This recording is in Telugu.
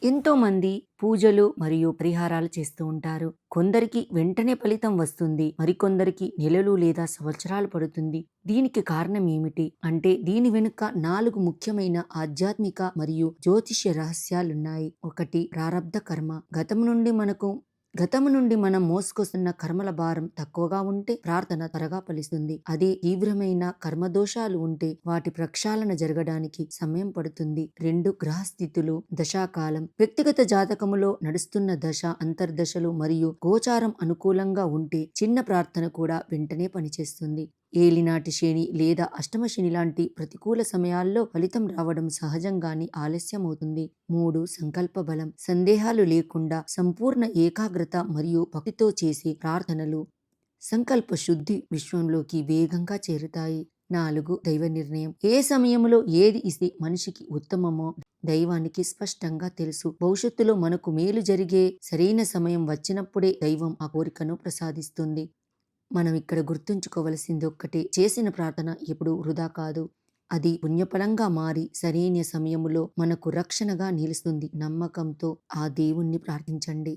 ఎంతో మంది పూజలు మరియు పరిహారాలు చేస్తూ ఉంటారు. కొందరికి వెంటనే ఫలితం వస్తుంది. మరికొందరికి నెలలు లేదా సంవత్సరాలు పడుతుంది. దీనికి కారణం ఏమిటి? అంటే దీని వెనుక 4 ముఖ్యమైన ఆధ్యాత్మిక మరియు జ్యోతిష్య రహస్యాలున్నాయి. ఒకటి, ప్రారబ్ధ కర్మ. గతము నుండి మనం మోసుకొస్తున్న కర్మల భారం తక్కువగా ఉంటే ప్రార్థన త్వరగా ఫలిస్తుంది. అదే తీవ్రమైన కర్మదోషాలు ఉంటే వాటి ప్రక్షాళన జరగడానికి సమయం పడుతుంది. 2, గ్రహస్థితులు, దశాకాలం. వ్యక్తిగత జాతకములో నడుస్తున్న దశ, అంతర్దశలు మరియు గోచారం అనుకూలంగా ఉంటే చిన్న ప్రార్థన కూడా వెంటనే పనిచేస్తుంది. ఏలినాటి శని లేదా అష్టమ శని లాంటి ప్రతికూల సమయాల్లో ఫలితం రావడం సహజంగానే ఆలస్యం అవుతుంది. 3, సంకల్ప బలం. సందేహాలు లేకుండా సంపూర్ణ ఏకాగ్రత మరియు భక్తితో చేసే ప్రార్థనలు సంకల్ప శుద్ధి విశ్వంలోకి వేగంగా చేరుతాయి. 4, దైవ నిర్ణయం. ఏ సమయంలో ఏది ఇస్తే మనిషికి ఉత్తమమో దైవానికి స్పష్టంగా తెలుసు. భవిష్యత్తులో మనకు మేలు జరిగే సరైన సమయం వచ్చినప్పుడే దైవం ఆ కోరికను ప్రసాదిస్తుంది. మనం ఇక్కడ గుర్తుంచుకోవలసింది ఒక్కటే, చేసిన ప్రార్థన ఎప్పుడు వృధా కాదు. అది పుణ్యఫలంగా మారి సరైన సమయములో మనకు రక్షణగా నిలుస్తుంది. నమ్మకంతో ఆ దేవుణ్ణి ప్రార్థించండి.